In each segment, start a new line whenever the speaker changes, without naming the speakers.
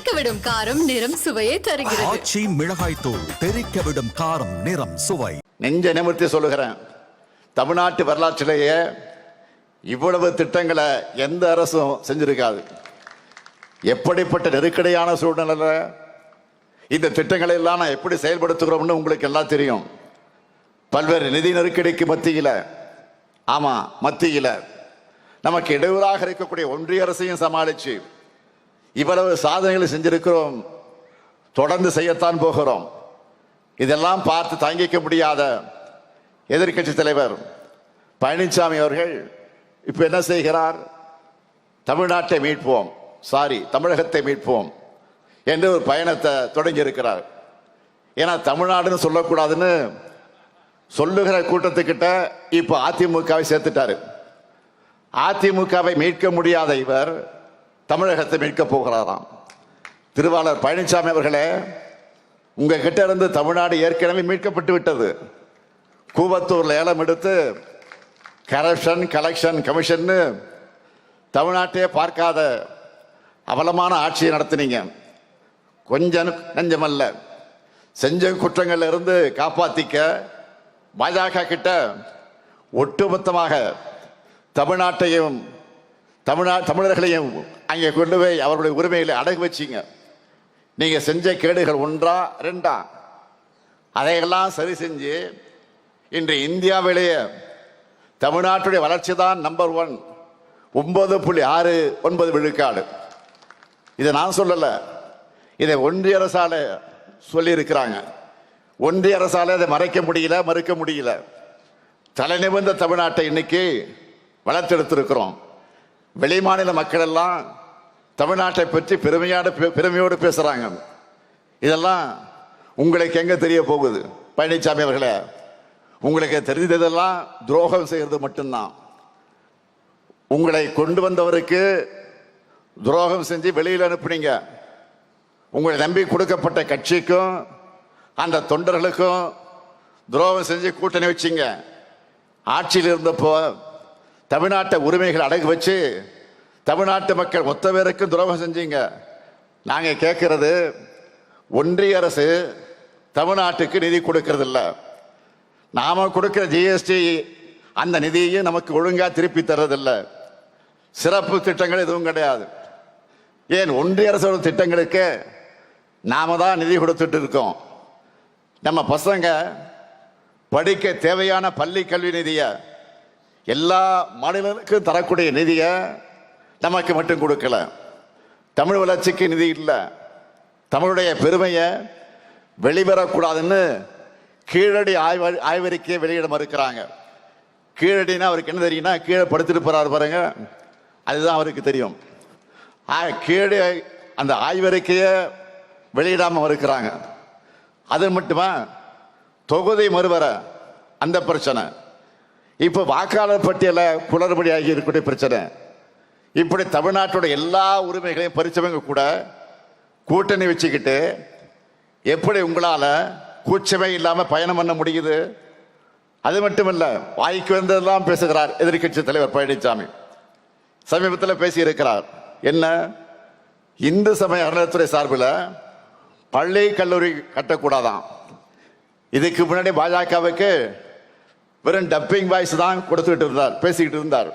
தெறிக்கவிடும் காரம் நிறம் சுவையை தருகிறது.
ஆச்சி மிளகாய் தூள் தெறிக்கவிடும் காரம் நிறம் சுவை.
நெஞ்ச நிமிர்த்தி சொல்லுகிறேன், தமிழ்நாட்டு வரலாற்றிலேயே இவ்வளவு திட்டங்களை எந்த அரசும் செஞ்சிருக்காது. எப்படிப்பட்ட நெருக்கடியான சூழ்நிலையில இந்த திட்டங்களை எல்லாம் நான் எப்படி செயல்படுத்துகிறோம்னு உங்களுக்கு எல்லாம் தெரியும். பல்வேறு நிதி நெருக்கடிக்கு மத்தியில் நமக்கு இடையூறாக இருக்கக்கூடிய ஒன்றிய அரசையும் சமாளிச்சு இவ்வளவு சாதனைகளை செஞ்சிருக்கிறோம், தொடர்ந்து செய்யத்தான் போகிறோம். இதெல்லாம் பார்த்து தாங்கிக்க முடியாத எதிர்கட்சி தலைவர் பழனிசாமி அவர்கள் இப்ப என்ன செய்கிறார்? தமிழ்நாட்டை மீட்போம், தமிழகத்தை மீட்போம் என்று ஒரு பயணத்தை தொடங்கி இருக்கிறார். ஏன்னா தமிழ்நாடுன்னு சொல்லக்கூடாதுன்னு சொல்லுகிற கூட்டத்துக்கிட்ட இப்ப அதிமுகவை சேர்த்துட்டாரு. அதிமுகவை மீட்க முடியாத இவர் தமிழகத்தை மீட்க போகிறாராம். திருவாளர் பழனிசாமி அவர்களே, உங்க கிட்ட இருந்து தமிழ்நாடு ஏற்கனவே மீட்கப்பட்டு விட்டது. கூவத்தூர்ல ஏலம் எடுத்து கரப்ஷன் கலெக்ஷன் கமிஷன் தமிழ்நாட்டையே பார்க்காத அவலமான ஆட்சியை நடத்தினீங்க. கொஞ்சம் நெஞ்சமல்ல, செஞ்ச குற்றங்கள்ல இருந்து காப்பாத்திக்க பாஜக கிட்ட ஒட்டுமொத்தமாக தமிழ்நாட்டையும் தமிழர்களையும் அங்கே கொண்டு போய் அவர்களுடைய உரிமைகளை அடகு வச்சிங்க. நீங்க செஞ்ச கேடுகள் ஒன்றா ரெண்டா? அதையெல்லாம் சரி செஞ்சு இன்று இந்தியாவிலேயே தமிழ்நாட்டுடைய வளர்ச்சி தான் நம்பர் 1, 9.69 விழுக்காடு. இதை நான் சொல்லல, இதை ஒன்றிய அரசால சொல்லி இருக்கிறாங்க. ஒன்றிய அரசால அதை மறுக்க முடியல. தலைநிமிர்ந்த தமிழ்நாட்டை இன்னைக்கு வளர்த்தெடுத்திருக்கிறோம். வெளிமாநில மக்கள் எல்லாம் தமிழ்நாட்டை பற்றி பெருமையோடு பேசுறாங்க. இதெல்லாம் உங்களுக்கு எங்க தெரிய போகுது? பழனிசாமி அவர்களே, உங்களுக்கு தெரிந்ததெல்லாம் துரோகம் செய்யறது மட்டும்தான். உங்களை கொண்டு வந்தவருக்கு துரோகம் செஞ்சு வெளியில் அனுப்புனீங்க. உங்களை நம்பி கொடுக்கப்பட்ட கட்சிக்கும் அந்த தொண்டர்களுக்கும் துரோகம் செஞ்சு கூட்டணி வச்சிங்க. ஆட்சியில் இருந்தப்போ தமிழ்நாட்டை உரிமைகள் அடகு வச்சு தமிழ்நாட்டு மக்கள் மொத்த பேருக்கும் துரோகம் செஞ்சீங்க. நாங்க கேட்கிறது, ஒன்றிய அரசு தமிழ்நாட்டுக்கு நிதி கொடுக்கறது இல்லை. நாம கொடுக்கிற ஜிஎஸ்டி அந்த நிதியையும் நமக்கு ஒழுங்கா திருப்பி தர்றதில்லை. சிறப்பு திட்டங்கள் எதுவும் கிடையாது. ஏன் ஒன்றிய அரசோட திட்டங்களுக்கு நாம தான் நிதி கொடுத்துட்டு இருக்கோம். நம்ம பசங்க படிக்க தேவையான பள்ளி கல்வி நிதியை எல்லா மாநிலங்களுக்கும் தரக்கூடிய நிதியை நமக்கு மட்டும் கொடுக்கல. தமிழ் வளர்ச்சிக்கு நிதி இல்லை. தமிழுடைய பெருமையை வெளிவரக்கூடாதுன்னு கீழடி ஆய்வறிக்கையை வெளியிட மறுக்கிறாங்க. கீழடினா அவருக்கு என்ன தெரியும்னா, கீழே படுத்துட்டு போறாரு பாருங்க, அதுதான் அவருக்கு தெரியும். கீழே அந்த ஆய்வறிக்கையை வெளியிடாம மறுக்கிறாங்க. அது மட்டுமா, தொகுதி மறுவர அந்த பிரச்சனை, இப்ப வாக்காளர் பட்டியல குளறுபடி ஆகி இருக்கக்கூடிய பிரச்சனை, இப்படி தமிழ்நாட்டோட எல்லா உரிமைகளையும் பறிச்சவங்க கூட கூட்டணி வச்சுக்கிட்டு எப்படி உங்களால கூச்சமே இல்லாம பயணம் பண்ண முடியுது? அது மட்டுமல்ல, வாய்க்கு வந்ததெல்லாம் பேசுகிறார் எதிர்கட்சி தலைவர் பழனிசாமி. சமீபத்தில் பேசி இருக்கிறார். என்ன, இந்து சமய அறநிலையத்துறை சார்பில் பள்ளி கல்லூரி கட்டக்கூடாதான். இதுக்கு முன்னாடி பாஜகவுக்கு வெறும் டப்பிங் வாய்ஸ் தான் கொடுத்துக்கிட்டு இருந்தார், பேசிக்கிட்டு இருந்தார்.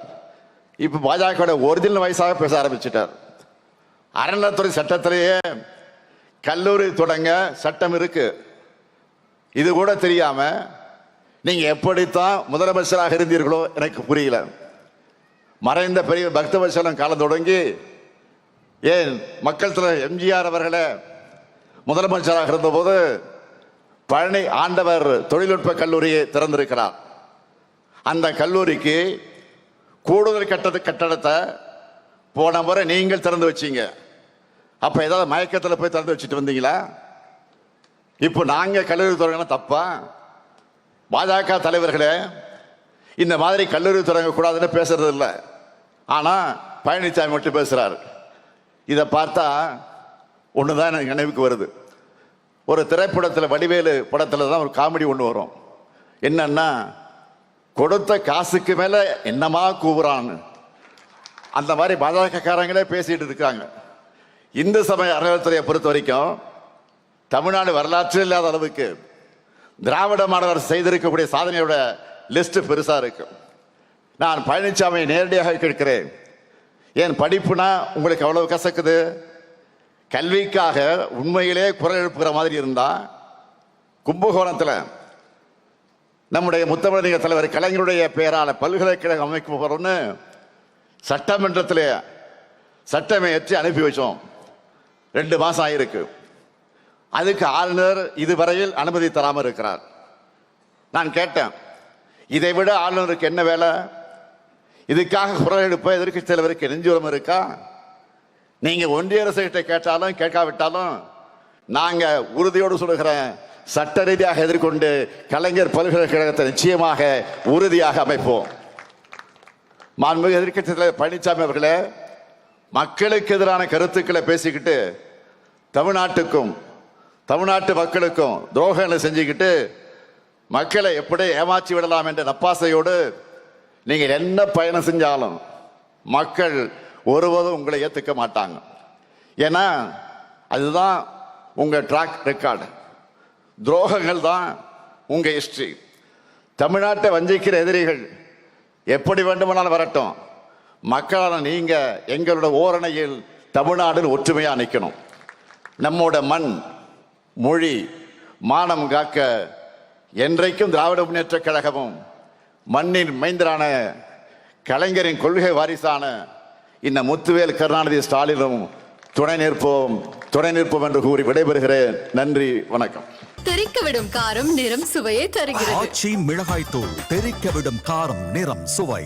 இப்ப பாஜக ஒரிஜினல் வாய்ஸாக பேச ஆரம்பிச்சிட்டார். அறநிலையத்துறை சட்டத்திலேயே கல்லூரி தொடங்க சட்டம் இருக்கு. இது கூட தெரியாம நீங்க எப்படித்தான் முதலமைச்சராக இருந்தீர்களோ எனக்கு புரியல. மறைந்த பெரிய பக்தவச்சலம் காலம் தொடங்கி ஏன் மக்கள் தலைவர் எம்ஜிஆர் அவர்களே முதலமைச்சராக இருந்தபோது பழனி ஆண்டவர் தொழில்நுட்ப கல்லூரியை திறந்திருக்கிறார். அந்த கல்லூரிக்கு கூடுதல் கட்டடத்தை போன முறை நீங்கள் திறந்து வச்சீங்க. அப்ப ஏதாவது மயக்கத்தில் போய் திறந்து வச்சுட்டு வந்தீங்களா? இப்போ நாங்க கல்லூரி தொடங்கினா தப்பா? பாஜக தலைவர்களே இந்த மாதிரி கல்லூரி தொடங்க கூடாதுன்னு பேசுறது இல்லை. ஆனா பழனிசாமி மட்டும் பேசுறாரு. இதை பார்த்தா ஒண்ணுதான் எனக்கு நினைவுக்கு வருது. ஒரு திரைப்படத்தில், வடிவேலு படத்துல தான் ஒரு காமெடி ஒன்று வரும். என்னன்னா, கொடுத்த காசுக்கு மேல என்னமா கூவுறான்னு, அந்த மாதிரி பாஜக காரங்களே பேசிட்டு இருக்காங்க. இந்து சமய அறநிலையத்துறையை பொறுத்த வரைக்கும் தமிழ்நாடு வரலாற்றில் இல்லாத அளவுக்கு திராவிட மாணவர் செய்திருக்கக்கூடிய சாதனையோட லிஸ்ட் பெருசா இருக்கு. நான் பழனிசாமியை நேரடியாக கேட்கிறேன், ஏன் படிப்புனா உங்களுக்கு அவ்வளவு கசக்குது? கல்விக்காக உண்மையிலே குரல் எழுப்புகிற மாதிரி இருந்தா கும்பகோணத்தில் நம்முடைய முத்தமிழர் தலைவர் கலைஞருடைய பெயரால பல்கலைக்கழகம் அமைக்க போறோம்னு சட்டமன்றத்தில் சட்டமே ஏற்றி அனுப்பி வச்சோம். 2 மாசம் ஆயிருக்கு. அதுக்கு ஆளுநர் இதுவரையில் அனுமதி தராமல் இருக்கிறார். நான் கேட்டேன், இதை விட ஆளுநருக்கு என்ன வேலை? இதுக்காக குரல் எழுப்ப எதிர்க்கட்சி தலைவருக்கு நெஞ்சுரம் இருக்கா? நீங்க ஒன்றிய அரசு கிட்ட கேட்டாலும் கேட்காவிட்டாலும் நாங்க உறுதியோடு சொல்லுகிறேன், சட்ட ரீதியாக எதிர்கொண்டு கலைஞர் பல்கலைக்கழகத்தை நிச்சயமாக உறுதியாக அமைப்போம். மாண்புமிகு எதிர்க்கட்சி தலைவர் பழனிசாமி அவர்களே, மக்களுக்கு எதிரான கருத்துக்களை பேசிக்கிட்டு தமிழ்நாட்டுக்கும் தமிழ்நாட்டு மக்களுக்கும் துரோகங்களை செஞ்சுக்கிட்டு மக்களை எப்படி ஏமாற்றி விடலாம் என்ற நப்பாசையோடு நீங்கள் என்ன பயணம் செஞ்சாலும் மக்கள் ஒருவதும் உங்களை ஏற்றுக்க மாட்டாங்க. ஏன்னா அதுதான் உங்க ட்ராக் ரெக்கார்டு, துரோகங்கள் தான் உங்க ஹிஸ்டரி. தமிழ்நாட்டை வஞ்சிக்கிற எதிரிகள் எப்படி வேண்டுமானாலும் வரட்டும், மக்களான நீங்க எங்களோட ஓரணையில் தமிழ்நாடு ஒற்றுமையா நிற்கணும். நம்மோட மண், மொழி, மானம் காக்க என்றைக்கும் திராவிட முன்னேற்ற கழகமும் மண்ணின் மைந்தரான கலைஞரின் கொள்கை வாரிசான இந்த முத்துவேல் கருணாநிதி ஸ்டாலினும் துணை நிற்போம் என்று கூறி விடைபெறுகிறேன். நன்றி, வணக்கம்.
தெறிக்கவிடும் காரம் நிறம் சுவையை தருகிறது.
ஆச்சி மிளகாய் தூள் தெறிக்கவிடும் காரம் நிறம் சுவை.